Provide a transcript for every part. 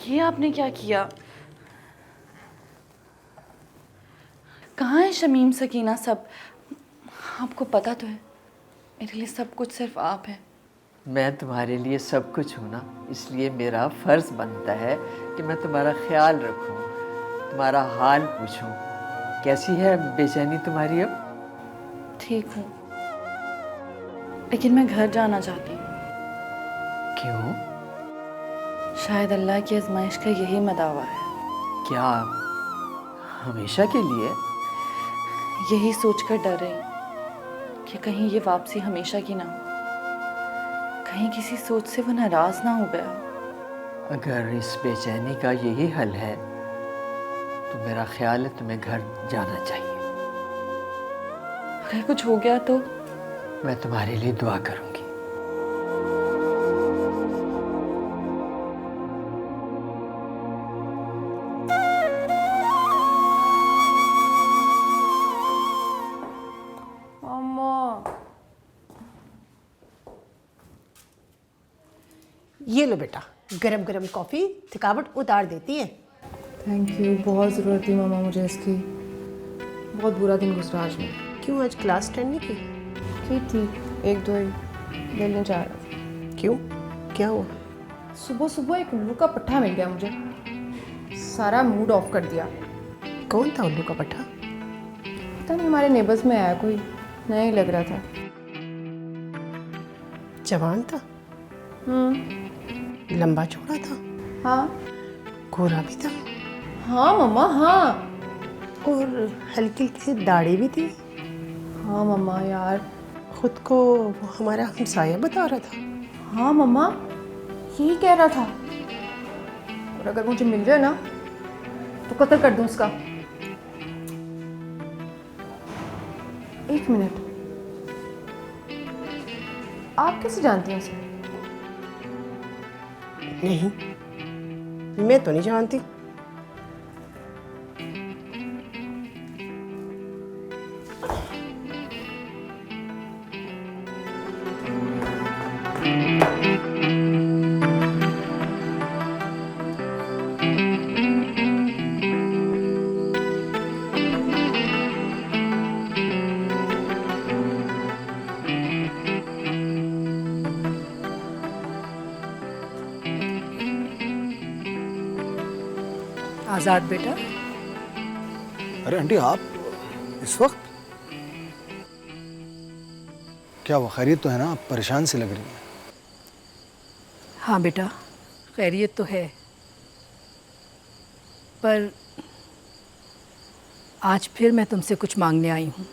ये आपने क्या किया? कहाँ है शमीम, सकीना, सब? आपको पता तो है मेरे लिए सब कुछ सिर्फ आप हैं। मैं तुम्हारे लिए सब कुछ हूँ ना, इसलिए मेरा फ़र्ज़ बनता है कि मैं तुम्हारा ख्याल रखूँ, तुम्हारा हाल पूछूँ। कैसी है बेचैनी तुम्हारी अब? ठीक हूँ, लेकिन मैं घर जाना चाहती हूँ। क्यों? शायद अल्लाह की आजमाइश का यही मदावा है। क्या हमेशा के लिए? यही सोचकर डर रही हूँ कि कहीं ये वापसी हमेशा की ना हो, कहीं किसी सोच से वो नाराज ना हो गया। अगर इस बेचैनी का यही हल है तो मेरा ख्याल है तुम्हें घर जाना चाहिए। अगर कुछ हो गया तो? मैं तुम्हारे लिए दुआ करूँगी। ये लो बेटा, गरम गरम कॉफ़ी थकावट उतार देती है। थैंक यू, बहुत ज़रूरत थी मामा मुझे इसकी। बहुत बुरा दिन गुजरा आज में। क्यों आज क्लास अटेंड नहीं की? ठीक, एक दो ही दिल नहीं चाह रहा। क्यों, क्या हुआ? सुबह सुबह एक उल्लू का पट्टा मिल गया मुझे, सारा मूड ऑफ कर दिया। कौन था उल्लू का पट्टा? पता नहीं, हमारे नेबर्स में आया कोई, नया ही लग रहा था। जवान था? लंबा चौड़ा था? हाँ गोरा भी था? हाँ मम्मा, हाँ। और हल्की हल्की सी दाढ़ी भी थी? हाँ मम्मा यार। खुद को वो हमारा हमसाया बता रहा था। हाँ मम्मा, यही कह रहा था। और अगर मुझे मिल जाए ना तो कत्ल कर दूं उसका। एक मिनट, आप कैसे जानती हैं उसे? नहीं, मैं तो नहीं जानती। आज़ाद बेटा। अरे आंटी, आप इस वक्त? क्या वो खैरियत तो है ना? आप परेशान से लग रही हैं। हाँ बेटा, खैरियत तो है, पर आज फिर मैं तुमसे कुछ मांगने आई हूँ।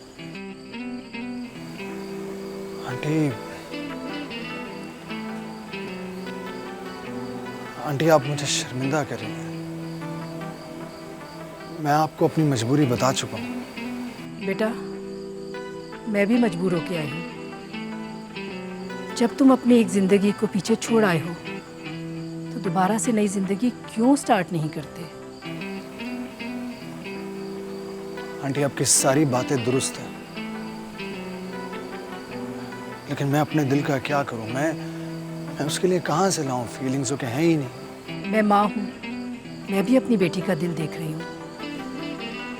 आंटी, आंटी आप मुझे शर्मिंदा कर रही हैं। मैं आपको अपनी मजबूरी बता चुका हूँ। बेटा, मैं भी मजबूर होके आई हूँ। जब तुम अपनी एक ज़िंदगी को पीछे छोड़ आए हो तो दोबारा से नई ज़िंदगी क्यों स्टार्ट नहीं करते? आंटी, आपकी सारी बातें दुरुस्त हैं, लेकिन मैं अपने दिल का क्या करूं? मैं उसके लिए कहां से लाऊं? फीलिंग्स तो हैं ही नहीं। मैं माँ हूँ, मैं भी अपनी बेटी का दिल देख रही हूँ,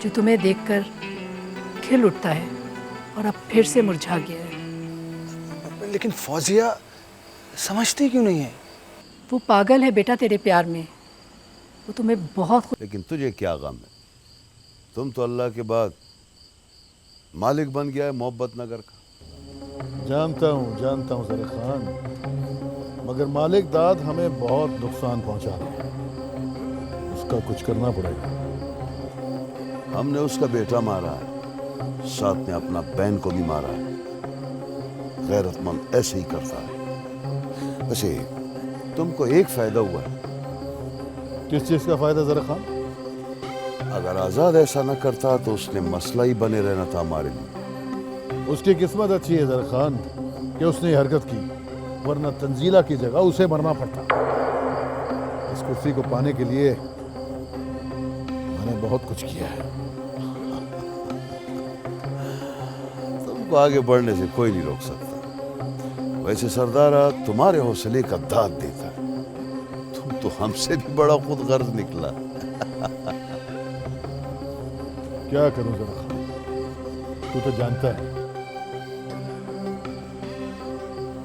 जो तुम्हें देखकर खिल उठता है और अब फिर से मुरझा गया है। लेकिन फौजिया समझती क्यों नहीं है? वो पागल है बेटा तेरे प्यार में, वो तुम्हें बहुत लेकिन तुझे क्या गम है? तुम तो अल्लाह के बाद मालिक बन गया है मोहब्बत नगर का। जानता हूँ ज़रा खान, मगर मालिक दाद हमें बहुत नुकसान पहुंचा रहा है, उसका कुछ करना पड़ेगा। हमने उसका बेटा मारा है, साथ में अपना बहन को भी मारा है। गैरतमंद ऐसे ही करता है। वैसे तुमको एक फायदा हुआ है। किस चीज़ का फायदा ज़रा खान? अगर आज़ाद ऐसा न करता तो उसने मसला ही बने रहना था हमारे लिए। उसकी किस्मत अच्छी है ज़रा खान कि उसने ये हरकत की, वरना तंजीला की जगह उसे मरना पड़ता। इस कुर्सी को पाने के लिए मैंने बहुत कुछ किया है। तुमको आगे बढ़ने से कोई नहीं रोक सकता। वैसे सरदारा तुम्हारे हौसले का दाद देता है। तुम तो हमसे भी बड़ा खुद गर्ज निकला। क्या करूं जरा खान, तू तो जानता है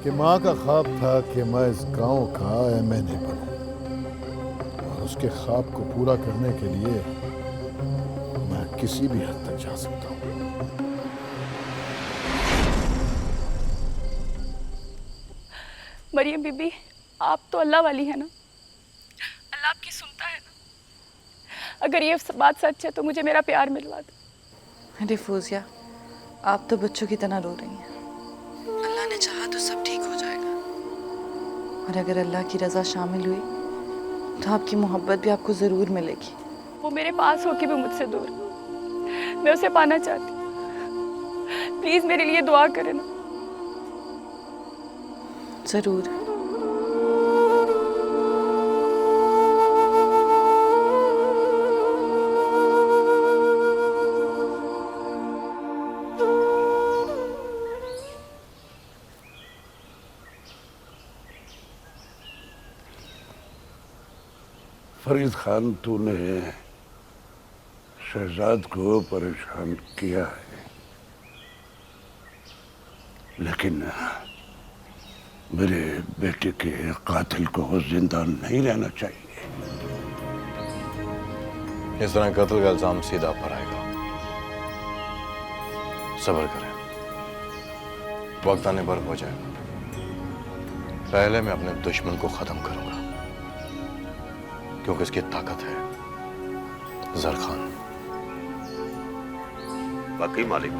कि माँ का ख्वाब था कि मैं इस गांव का MNA बनूं, और उसके ख्वाब को पूरा करने के लिए मैं किसी भी हद तक जा सकता हूं। मरियम बीबी, आप तो अल्लाह वाली है ना, अल्लाह आपकी सुनता है ना। अगर ये बात सच है तो मुझे मेरा प्यार मिलवा दो। अरे फौजिया, आप तो बच्चों की तरह रो रही हैं। अल्लाह ने चाहा तो सब ठीक हो जाएगा, और अगर अल्लाह की रज़ा शामिल हुई तो आपकी मोहब्बत भी आपको ज़रूर मिलेगी। वो मेरे पास होके भी मुझसे दूर, मैं उसे पाना चाहती हूँ। प्लीज़ मेरे लिए दुआ करें ना। ज़रूर। फरीद खान, तूने शहजाद को परेशान किया है, लेकिन मेरे बेटे के कातिल को जिंदा नहीं रहना चाहिए। इस तरह कत्ल का इल्जाम सीधा पर आएगा। सब्र करें, वक्त आने पर हो जाएगा। पहले मैं अपने दुश्मन को खत्म करूंगा, क्योंकि इसकी ताकत है जरखान। वाकई मालिक,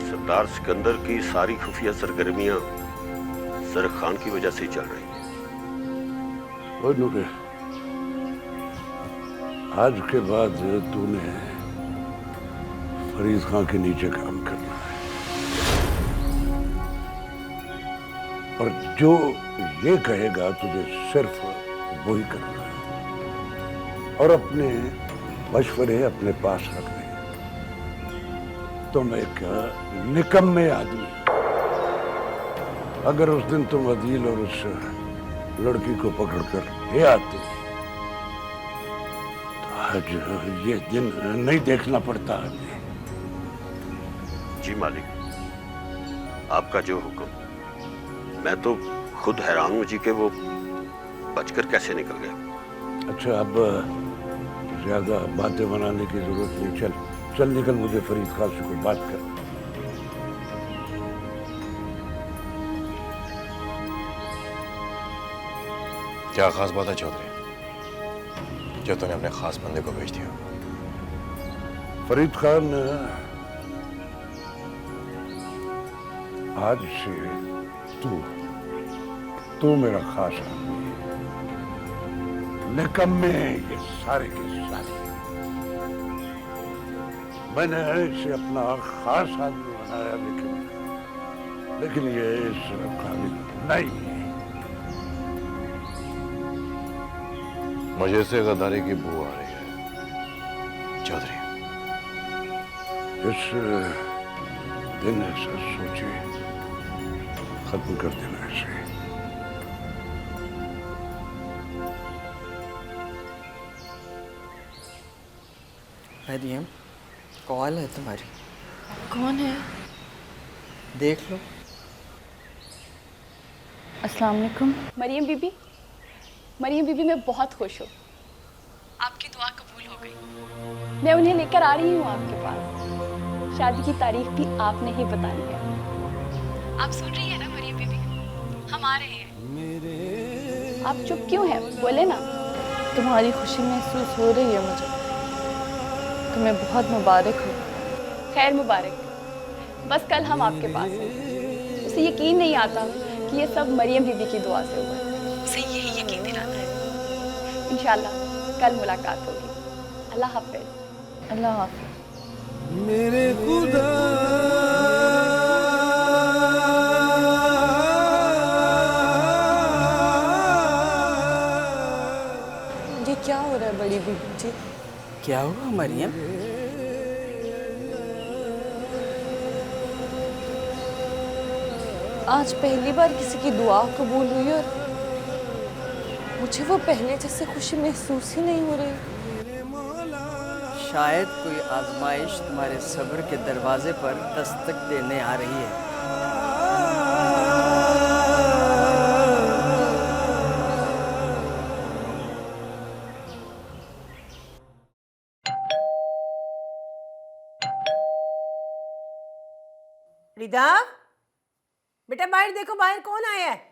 सरदार सिकंदर की सारी खुफिया सरगर्मियां जरखान की वजह से ही चल रही हैं। ओए नूरे, आज के बाद तूने फरीद खान के नीचे काम करना है, और जो ये कहेगा तुझे सिर्फ वही करना है, और अपने मशवरे अपने पास रखने। तुम एक निकम्मे आदमी, अगर उस दिन तुम अदील और उस लड़की को पकड़कर ले आते तो आज ये दिन नहीं देखना पड़ता हमें। जी मालिक, आपका जो हुक्म। मैं तो खुद हैरान हूं जी कि वो बचकर कैसे निकल गया। अच्छा, अब ज्यादा बातें बनाने की जरूरत नहीं। चल चल निकल, मुझे फरीद खान से कोई बात कर। क्या खास बात है चौधरी, जो तूने अपने खास बंदे को भेज दिया? फरीद खान, आज से तू मेरा खास आदमी है। निकम्मे ये सारे के सारे, मैंने इसे अपना खास आदमी बनाया, लेकिन ये इस काबिल नहीं है। मुझे से गद्दारी की बू आ रही है चौधरी। इस दिन ऐसा सोचे खत्म कर देना इसे। मरियम, कॉल है तुम्हारी। कौन है? देख लो। अस्सलाम वालेकुम। मरियम बीबी, मरियम बीबी, मैं बहुत खुश हूँ। आपकी दुआ कबूल हो गई। मैं उन्हें लेकर आ रही हूँ आपके पास। शादी की तारीख भी आपने ही बतानी है। आप सुन रही है ना मरियम बीबी? हम आ रहे हैं। आप चुप क्यों हैं? बोले ना। तुम्हारी खुशी महसूस हो रही है मुझे। तुम्हें बहुत मुबारक हो। खैर मुबारक। बस कल हम आपके पास हैं। उसे यकीन नहीं आता कि ये सब मरियम बीबी की दुआ से हुआ है। उसे यही यकीन दिलाना है। इंशाल्लाह कल मुलाकात होगी। अल्लाह हाफ़िज़। अल्लाह हाफ़िज़। मेरे खुदा, ये क्या हो रहा है बड़ी बीबी जी? क्या हुआ मरियम? आज पहली बार किसी की दुआ कबूल हुई, और मुझे वो पहले जैसे खुशी महसूस ही नहीं हो रही। शायद कोई आजमाइश तुम्हारे सब्र के दरवाजे पर दस्तक देने आ रही है। रिदा, बेटा बाहर देखो, बाहर कौन आया है?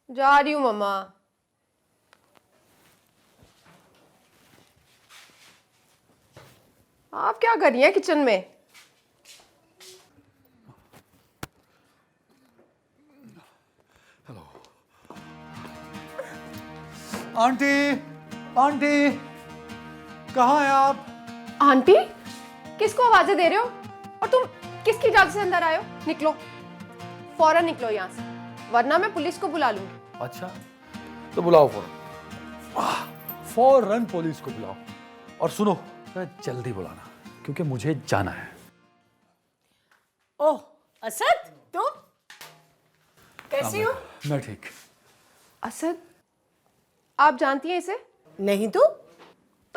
जा रही हूँ मम्मा। आप क्या कर रही हैं किचन में? आंटी, आंटी, कहाँ हैं आप? आंटी, किसको आवाजें दे रहे हो? और तुम किसकी इजाजत से अंदर आए हो? निकलो, फौरन निकलो यहाँ से, वरना मैं पुलिस को बुला लूंगी। अच्छा, तो बुलाओ फौरन, फौरन पुलिस को बुलाओ। और सुनो, जल्दी बुलाना, क्योंकि मुझे जाना है। ओह असद, तुम कैसी हो? मैं ठीक। असद, आप जानती हैं इसे? नहीं तो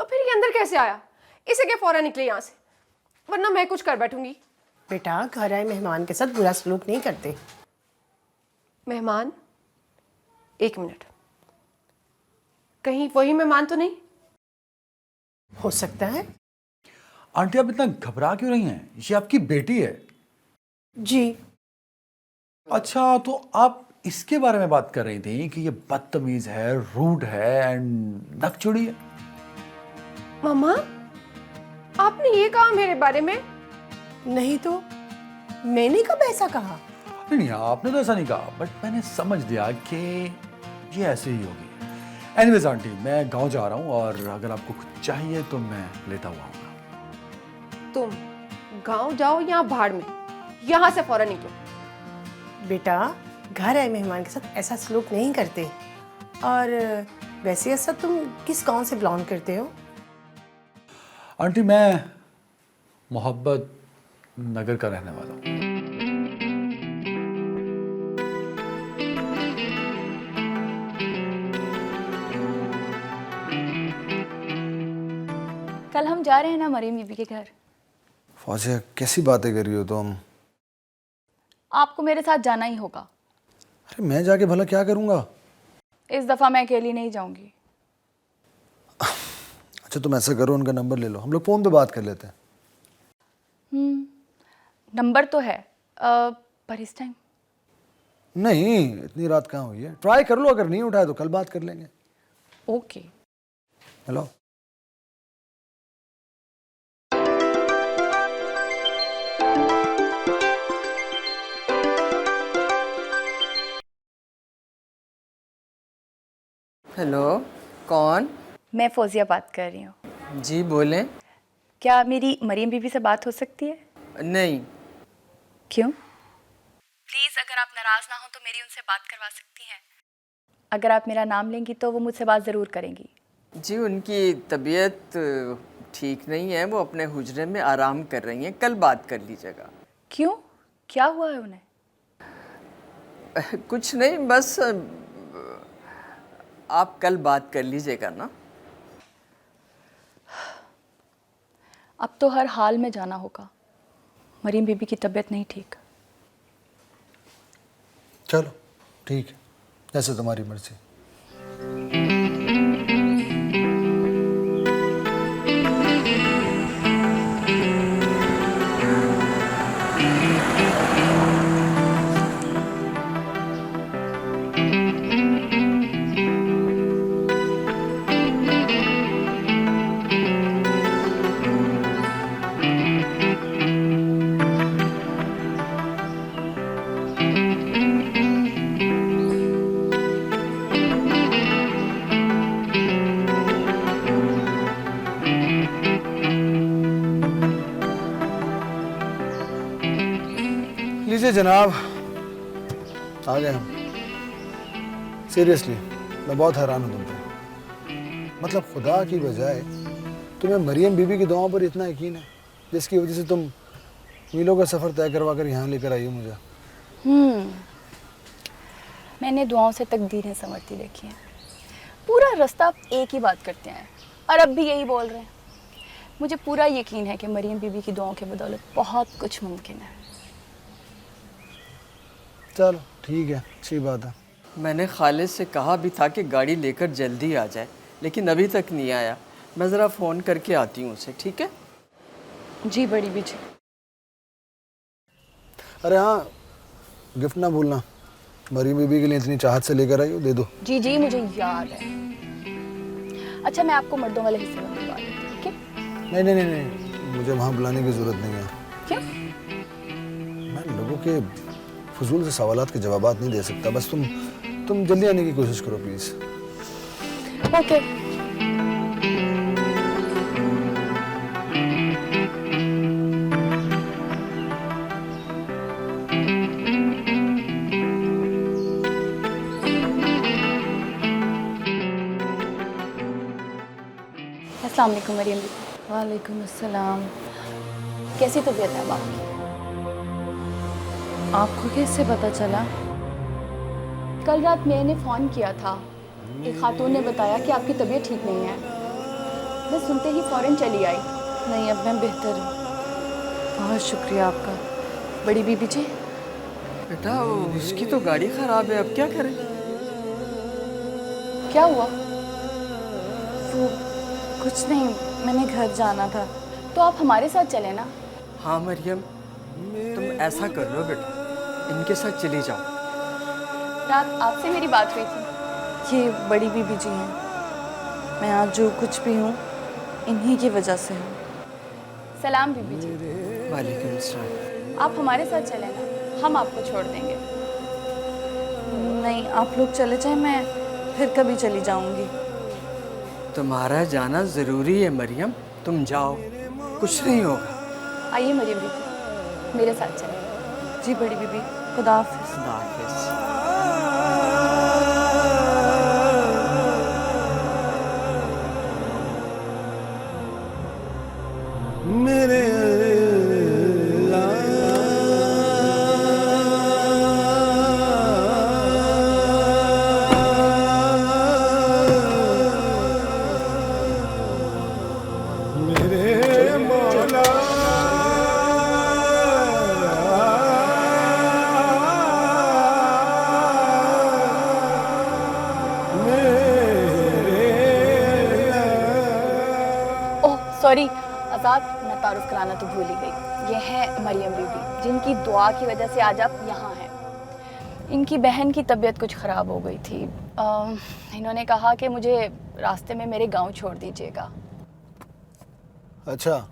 फिर ये अंदर कैसे आया? इसे क्या फौरन निकले यहाँ से, वरना मैं कुछ कर बैठूंगी। बेटा, घर आए मेहमान के साथ बुरा सलूक नहीं करते। मेहमान? एक मिनट, कहीं वही मेहमान तो नहीं? हो सकता है। आंटी, आप इतना घबरा क्यों रही हैं? ये आपकी बेटी है। जी। अच्छा, तो आप इसके बारे में बात कर रही थी कि ये बदतमीज है, रूड है एंड नकचुड़ी है। मम्मा, आपने ये कहा मेरे बारे में? नहीं तो मैंने कब ऐसा कहा? नहीं, आपने तो ऐसा नहीं कहा, बट मैंने समझ लिया कि ये ऐसे ही होगी। एनीवेज आंटी, मैं गांव जा रहा हूँ और अगर आपको कुछ चाहिए तो मैं लेता हुआ आऊंगा। तुम गांव जाओ या भाड़ में, यहाँ से फौरन निकलो। बेटा, घर आए मेहमान के साथ ऐसा सलूक नहीं करते। और वैसे ऐसा तुम किस गांव से बिलोंग करते हो? आंटी, मैं मोहब्बत नगर का रहने वाला हूँ। कल हम जा रहे हैं ना मरीम बीबी के घर। फौजिया, कैसी बातें कर रही हो तुम? आपको मेरे साथ जाना ही होगा। अरे मैं जाके भला क्या करूंगा? इस दफा मैं अकेली नहीं जाऊंगी। अच्छा, तुम ऐसा करो, उनका नंबर ले लो, हम लोग फोन पे बात कर लेते हैं। नंबर तो है, पर इस टाइम नहीं, इतनी रात कहाँ हुई है? ट्राई कर लो, अगर नहीं उठाए तो कल बात कर लेंगे। ओके। हेलो। हेलो, कौन? मैं फौजिया बात कर रही हूँ। जी बोलें। क्या मेरी मरीम बीबी से बात हो सकती है? नहीं। क्यों? प्लीज़, अगर आप नाराज़ ना हो तो मेरी उनसे बात करवा सकती हैं। अगर आप मेरा नाम लेंगी तो वो मुझसे बात ज़रूर करेंगी। जी, उनकी तबीयत ठीक नहीं है, वो अपने हुजरे में आराम कर रही हैं, कल बात कर लीजिएगा। क्यों, क्या हुआ है उन्हें? कुछ नहीं, बस आप कल बात कर लीजिएगा ना। अब तो हर हाल में जाना होगा, मरीम बीबी की तबीयत नहीं ठीक। चलो ठीक है, जैसे तुम्हारी मर्जी। लीजिए जनाब, आ गए हम। सीरियसली मैं बहुत हैरान हूँ तुम पे। मतलब खुदा की बजाय तुम्हें मरियम बीबी की दुआओं पर इतना यकीन है, जिसकी वजह से तुम मीलों का सफ़र तय करवा कर यहाँ लेकर आई हो मुझे। मैंने दुआओं से तकदीरें संवरती देखी हैं। पूरा रास्ता आप एक ही बात करते हैं और अब भी यही बोल रहे हैं। मुझे पूरा यकीन है कि मरियम बीबी की दुआओं के बदौलत बहुत कुछ मुमकिन है। चलो ठीक है, अच्छी बात है। मैंने खालिद से कहा भी था कि गाड़ी लेकर जल्दी आ जाए, लेकिन अभी तक नहीं आया। मैं ज़रा फ़ोन करके आती हूँ उसे, ठीक है? जी बड़ी बीजी। अरे हाँ, गिफ्ट ना भूलना। मरियम बीबी के लिए इतनी चाहत से लेकर आई हो, दे दो। जी जी मुझे याद है। अच्छा मैं आपको मर्दों वाले हिस्से में बुलवा देती हूँ, ठीक है? नहीं, मुझे वहाँ बुलाने की ज़रूरत नहीं है। क्यों? मैं लोगों के फजूल से सवालात के जवाबात नहीं दे सकता। बस तुम जल्दी आने की कोशिश करो प्लीज़। ओके। अस्सलाम वालेकुम मरियम बीबी। वालेकुम अस्सलाम। कैसी तबीयत है अब आपकी? आपको कैसे पता चला? कल रात मैंने फ़ोन किया था, एक खातून ने बताया कि आपकी तबीयत ठीक नहीं है। मैं सुनते ही फ़ौरन चली आई। नहीं, अब मैं बेहतर हूँ। बहुत शुक्रिया आपका। बड़ी बीबी जी, बेटा उसकी तो गाड़ी ख़राब है, अब क्या करें? क्या हुआ? वो कुछ नहीं, मैंने घर जाना था। तो आप हमारे साथ चले ना। हाँ मरियम, तुम ऐसा कर लो बेटा, इनके साथ चली जाओ। रात आपसे मेरी बात हुई थी। ये बड़ी बीबी जी हैं। मैं आज जो कुछ भी हूँ इन्हीं की वजह से हूँ। सलाम बीबी जी। वालेकुम अस्सलाम। आप हमारे साथ चलें ना, हम आपको छोड़ देंगे। नहीं, आप लोग चले जाएं, मैं फिर कभी चली जाऊंगी। तुम्हारा जाना ज़रूरी है मरियम, तुम जाओ, कुछ नहीं होगा। आइए मरियम बीबी, मेरे साथ चलें। जी बड़ी बीबी, खुदा हाफिज़। खुदा हाफिज़। मेरे सॉरी आज़ाद, मैं तारुफ कराना तो भूल ही गई। ये है मरियम बीबी, जिनकी दुआ की वजह से आज आप यहाँ हैं। इनकी बहन की तबीयत कुछ ख़राब हो गई थी। इन्होंने कहा कि मुझे रास्ते में मेरे गांव छोड़ दीजिएगा। अच्छा,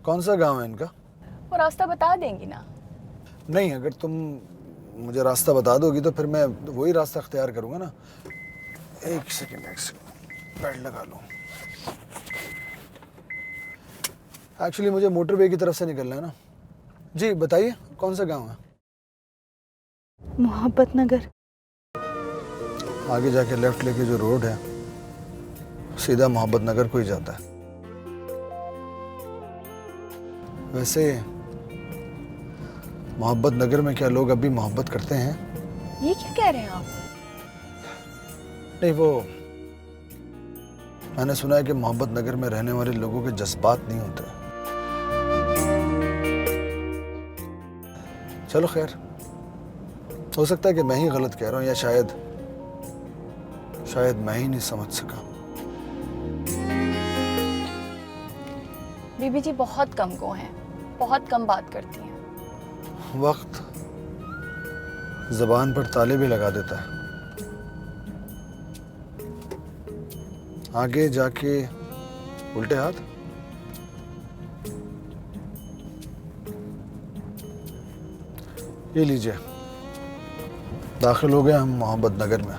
कौन सा गांव है इनका? वो रास्ता बता देंगी ना? नहीं, अगर तुम मुझे रास्ता बता दोगी तो फिर मैं वही रास्ता अख्तियार करूँगा ना। एक सेकंड, पैड लगा लूँ। एक्चुअली मुझे मोटरवे की तरफ से निकलना है ना। जी बताइए, कौन सा गांव है? मोहब्बत नगर। आगे जाके लेफ्ट लेके जो रोड है सीधा मोहब्बत नगर को ही जाता है। वैसे मोहब्बत नगर में क्या लोग अभी मोहब्बत करते हैं? ये क्या कह रहे हैं आप? नहीं, वो मैंने सुना है कि मोहब्बत नगर में रहने वाले लोगों के जज्बात नहीं होते। चलो खैर, हो सकता है कि मैं ही गलत कह रहा हूँ, या शायद मैं ही नहीं समझ सका। बीबी जी बहुत कम गो हैं, बहुत कम बात करती हैं। वक्त ज़बान पर ताले भी लगा देता है। आगे जाके उल्टे हाथ। ये लीजिए, दाखिल हो गए हम मोहब्बत नगर में।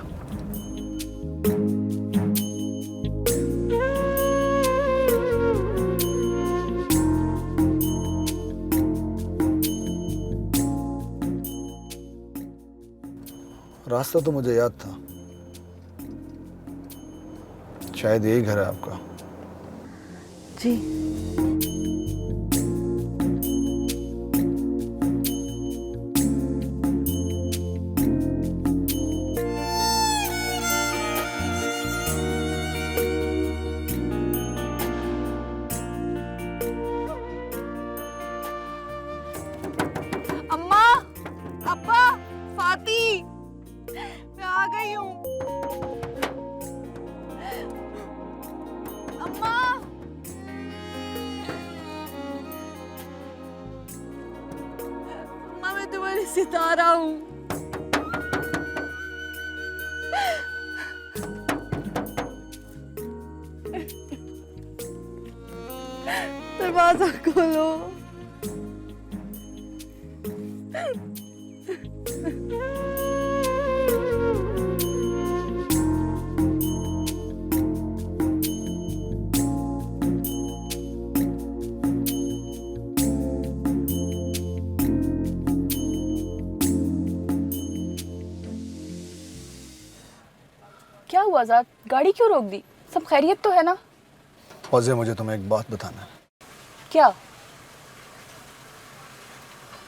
रास्ता तो मुझे याद था, शायद यही घर है आपका। जी सितारा हूँ। दरवाजा खोलो। क्या हुआ आजाद, गाड़ी क्यों रोक दी? सब खैरियत तो है ना? फौजिया, मुझे तुम्हें एक बात बताना है। क्या?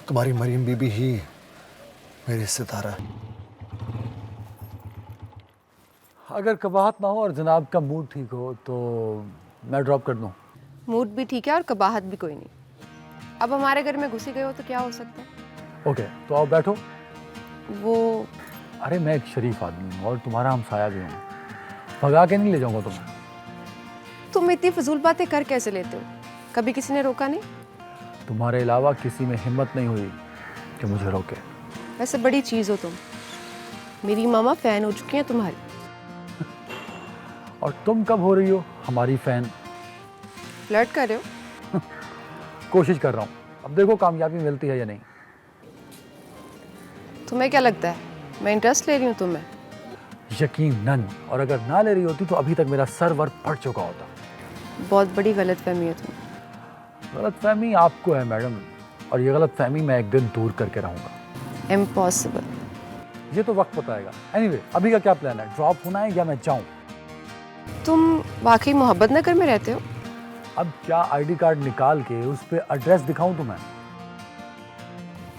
तुम्हारी मरियम बीबी ही मेरी सितारा है। अगर कबाहत ना हो और जनाब का मूड ठीक हो तो मैं ड्रॉप कर दूं। मूड भी ठीक है और कबाहत भी कोई नहीं। अब हमारे घर में घुसी गए हो तो क्या हो सकता है? ओके, तो आओ बैठो। वो अरे मैं एक शरीफ आदमी हूँ और तुम्हारा हमसाया भी हूँ, भगा के नहीं ले जाऊंगा तुम्हें। तुम इतनी फजूल बातें कर कैसे लेते हो? कभी किसी ने रोका नहीं? तुम्हारे अलावा किसी में हिम्मत नहीं हुई कि मुझे रोके। वैसे बड़ी चीज़ हो तुम। मेरी मामा फ़ैन हो चुकी हैं तुम्हारी। और तुम कब हो रही हो हमारी फैन? फ्लर्ट कर रहे हो? कोशिश कर रहा हूँ, अब देखो कामयाबी मिलती है या नहीं। तुम्हें क्या लगता है मैं इंटरेस्ट ले रही हूँ तुम्हें? यकीनन, और अगर ना ले रही होती तो अभी तक मेरा सर वर फट चुका होता। बहुत बड़ी गलतफहमी है तुम। गलतफहमी आपको है मैडम, और ये गलतफहमी मैं एक दिन दूर करके रहूँगा। इम्पॉसिबल। ये तो वक्त बताएगा। एनीवे, अभी का क्या प्लान है? ड्रॉप होना है या मैं जाऊँ? तुम वाकई मोहब्बत नगर में रहते हो? अब क्या आईडी कार्ड निकाल के उस पर एड्रेस दिखाऊं तुम्हें?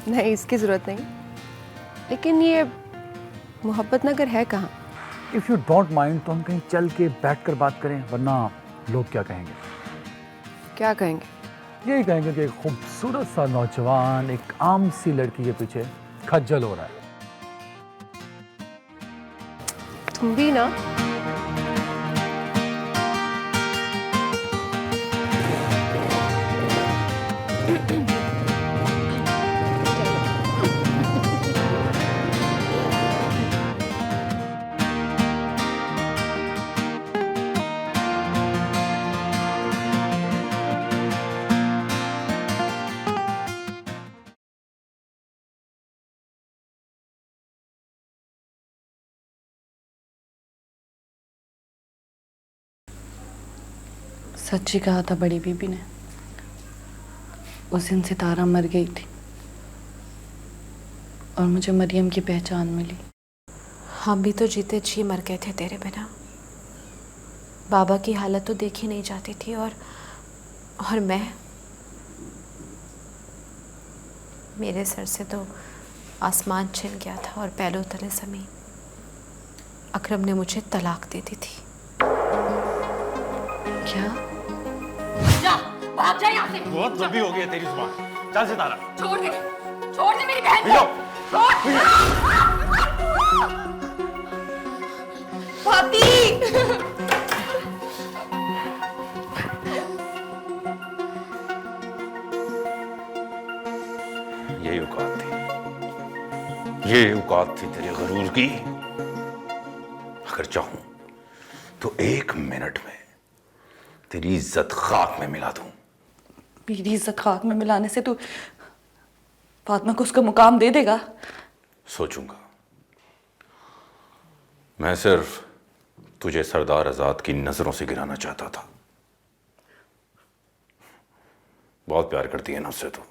नहीं, इसकी ज़रूरत नहीं। लेकिन ये मोहब्बत नगर है कहाँ? इफ़ यू डोंट माइंड तो हम कहीं चल के बैठ कर बात करें, वरना लोग क्या कहेंगे? क्या कहेंगे? यही कहेंगे कि एक खूबसूरत सा नौजवान एक आम सी लड़की के पीछे खज्जल हो रहा है। तुम भी ना। सच्ची कहा था बड़ी बीबी ने। उस दिन सितारा मर गई थी और मुझे मरियम की पहचान मिली। हम भी तो जीते जी मर गए थे तेरे बिना। बाबा की हालत तो देखी नहीं जाती थी और मैं, मेरे सर से तो आसमान छिन गया था और पैरों तले ज़मीन। अकरम ने मुझे तलाक दे दी थी। क्या? जा, भाग जा यहाँ से। बहुत लंबी हो गई है तेरी जुबान। चल सितारा। छोड़ दे मेरी बहन को। छोड़। भाभी। यही औकात थी, ये औकात थी तेरे गरूर की। अगर चाहूं तो 1 मिनट में तेरी इज्जत खाक में मिला दूं। मेरी इज्जत खाक में मिलाने से तू फातिमा को उसका मुकाम दे देगा? सोचूंगा। मैं सिर्फ तुझे सरदार आजाद की नजरों से गिराना चाहता था। बहुत प्यार करती है ना उससे तो।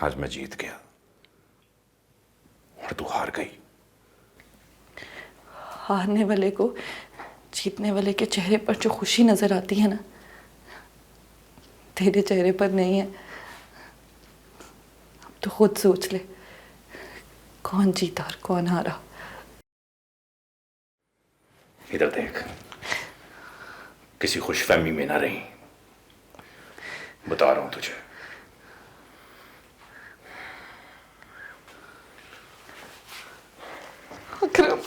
आज मैं जीत गया और तू हार गई। हारने वाले को जीतने वाले के चेहरे पर जो खुशी नजर आती है ना, तेरे चेहरे पर नहीं है। अब तो खुद सोच ले, कौन जीता और कौन हारा। इधर देख, किसी खुशफहमी में ना रही, बता रहा हूं तुझे। अकरम,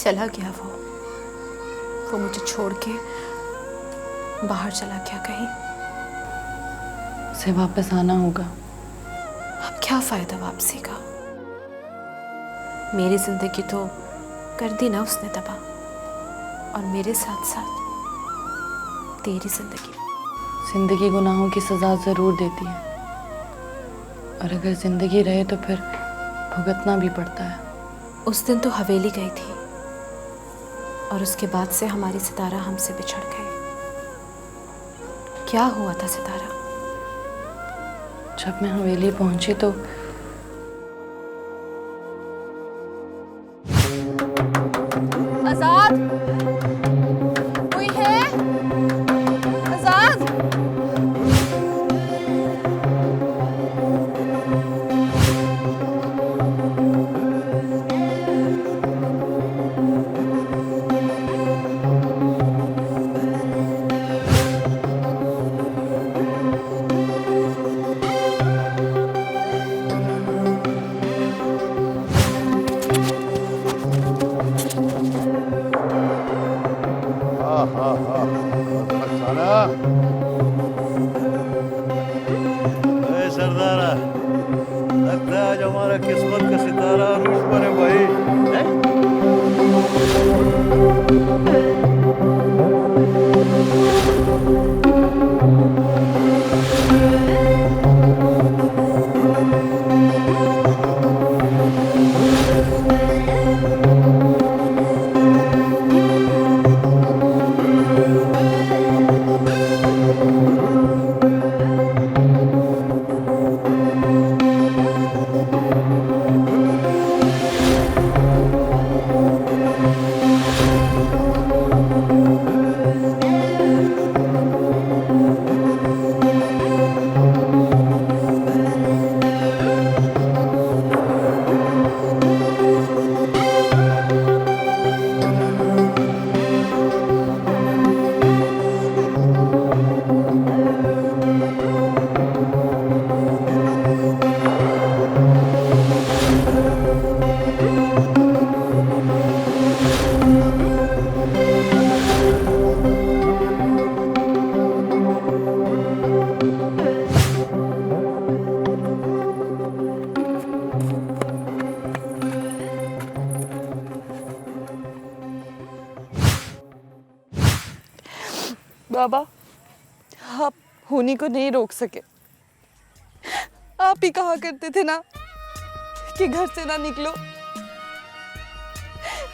चला गया वो मुझे छोड़ के बाहर चला गया कहीं। उसे वापस आना होगा। अब क्या फायदा वापसी का? मेरी जिंदगी तो कर दी ना उसने तबाह, और मेरे साथ साथ तेरी जिंदगी। जिंदगी गुनाहों की सजा जरूर देती है, और अगर जिंदगी रहे तो फिर भुगतना भी पड़ता है। उस दिन तो हवेली गई थी, और उसके बाद से हमारी सितारा हमसे बिछड़ गए। क्या हुआ था सितारा? जब मैं हवेली पहुंची तो आजाद, कोई है? आजाद, सरदारा, लगता है आज हमारा किस्मत का सितारा रूप पर है भाई। बाबा, आप होनी को नहीं रोक सके। आप ही कहा करते थे ना कि घर से ना निकलो।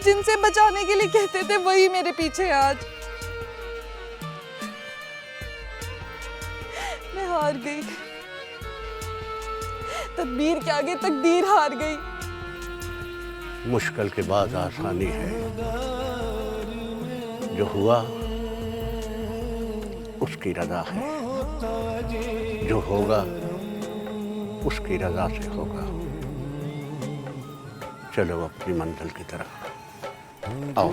जिनसे बचाने के लिए कहते थे वही मेरे पीछे हैं आज। मैं हार गई। तदबीर के आगे तकदीर हार गई। मुश्किल के बाद आसानी है। जो हुआ उसकी रजा है, जो होगा उसकी रजा से होगा। चलो अपनी मंजिल की तरफ आओ।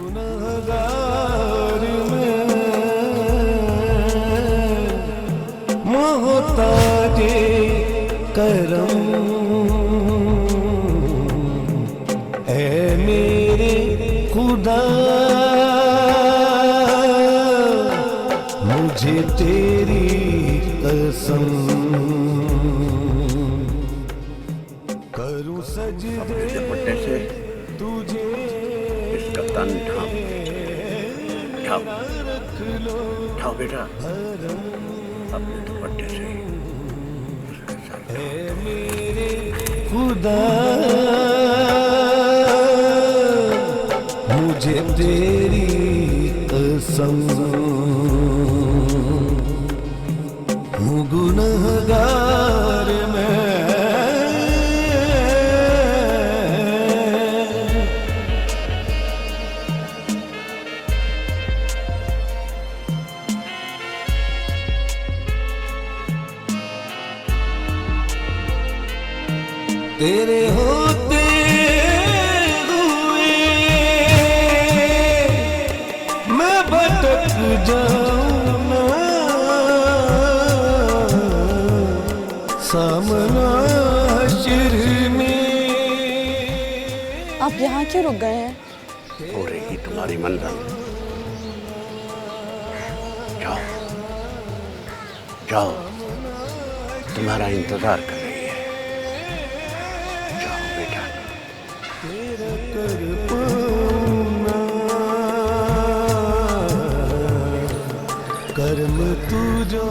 मोहताजे करम ऐ मेरे खुदा, मुझे तेरी कसम करूं सजदे दुपट्टे से तुझे इसका तन ढांप ढाओ बेटा, अपने दुपट्टे से उसका सर ऐ मेरे खुदा, मुझे तेरी कसम हूँ गुनहगार मैं। तेरे होते हुए मैं भटक जाऊं ना, सामना हश्र में। आप यहाँ क्यों रुक गए हैं? हो रही तुम्हारी मंजिल। जाओ जाओ, तुम्हारा इंतजार कर रही है। जाओ बेटा। कर्म तू जो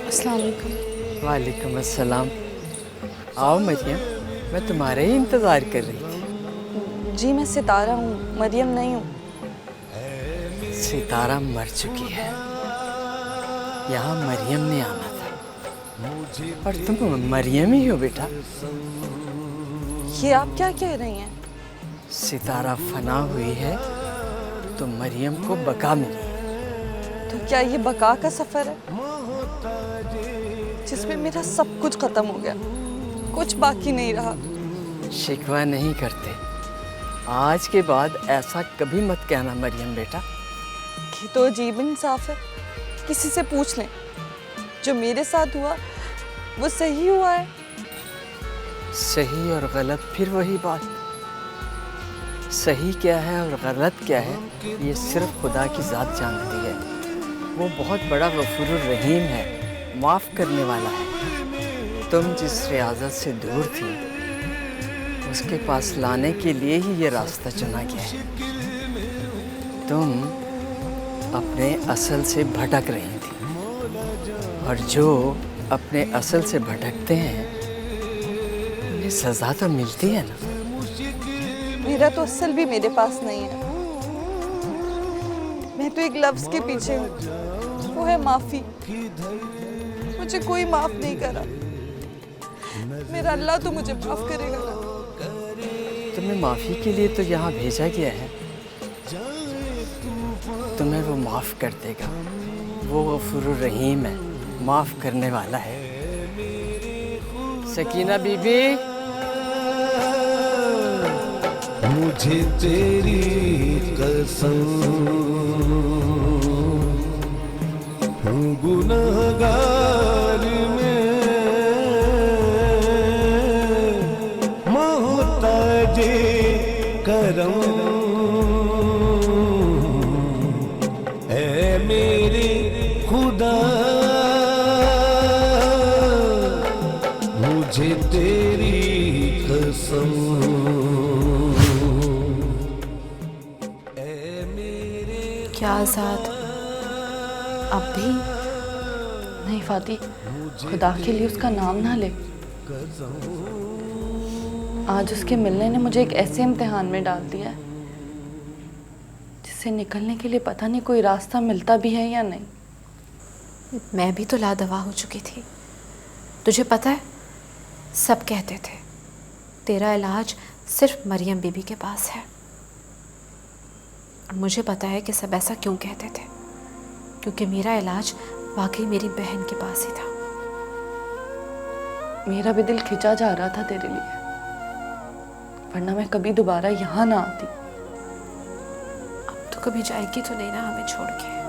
अस्सलाम वालेकुम। वालेकुम अस्सलाम। आओ मरियम, मैं तुम्हारे ही इंतज़ार कर रही थी। जी मैं सितारा हूँ, मरियम नहीं हूँ। सितारा मर चुकी है, यहाँ मरियम ने आना था और तुम मरियम ही हो बेटा। ये आप क्या कह रही हैं? सितारा फना हुई है तो मरियम को बका मिली है। तो क्या ये बका का सफर है जिसमें मेरा सब कुछ खत्म हो गया, कुछ बाकी नहीं रहा? शिकवा नहीं करते, आज के बाद ऐसा कभी मत कहना मरियम बेटा। ये तो अजीब इंसाफ है, किसी से पूछ लें। जो मेरे साथ हुआ वो सही हुआ है। सही और गलत फिर वही बात। सही क्या है और गलत क्या है ये सिर्फ खुदा की ज़ात जानती है। वो बहुत बड़ा गफूरुर रहीम है, माफ़ करने वाला है। तुम जिस रियाजत से दूर थी उसके पास लाने के लिए ही ये रास्ता चुना गया है। तुम अपने असल से भटक रही थी और जो अपने असल से भटकते हैं उन्हें सज़ा तो मिलती है ना। मेरा तो असल भी मेरे पास नहीं है। मैं तो एक लफ्ज़ के पीछे हूँ, वो है माफ़ी। मुझे कोई माफ़ नहीं करा, मेरा अल्लाह तो मुझे माफ़ करेगा ना। तुम्हें माफ़ी के लिए तो यहाँ भेजा गया है, तुम्हें वो माफ़ कर देगा। वो गफूरुर रहीम है, माफ़ करने वाला है। सकीना बीबी, मुझे तेरी कसम हूँ गुनहगार में मोहताजे करम ऐ मेरे खुदा, मुझे तेरी कसम। क्या आज़ाद अब भी? नहीं फाती, खुदा के लिए उसका नाम ना ले। आज उसके मिलने ने मुझे एक ऐसे इम्तिहान में डाल दिया है जिससे निकलने के लिए पता नहीं कोई रास्ता मिलता भी है या नहीं। मैं भी तो लादवा हो चुकी थी। तुझे पता है, सब कहते थे तेरा इलाज सिर्फ मरियम बीबी के पास है। और मुझे पता है कि सब ऐसा क्यों कहते थे, क्योंकि मेरा इलाज वाकई मेरी बहन के पास ही था। मेरा भी दिल खिंचा जा रहा था तेरे लिए, वरना मैं कभी दोबारा यहाँ ना आती। अब तो कभी जाएगी तो नहीं ना हमें छोड़ के?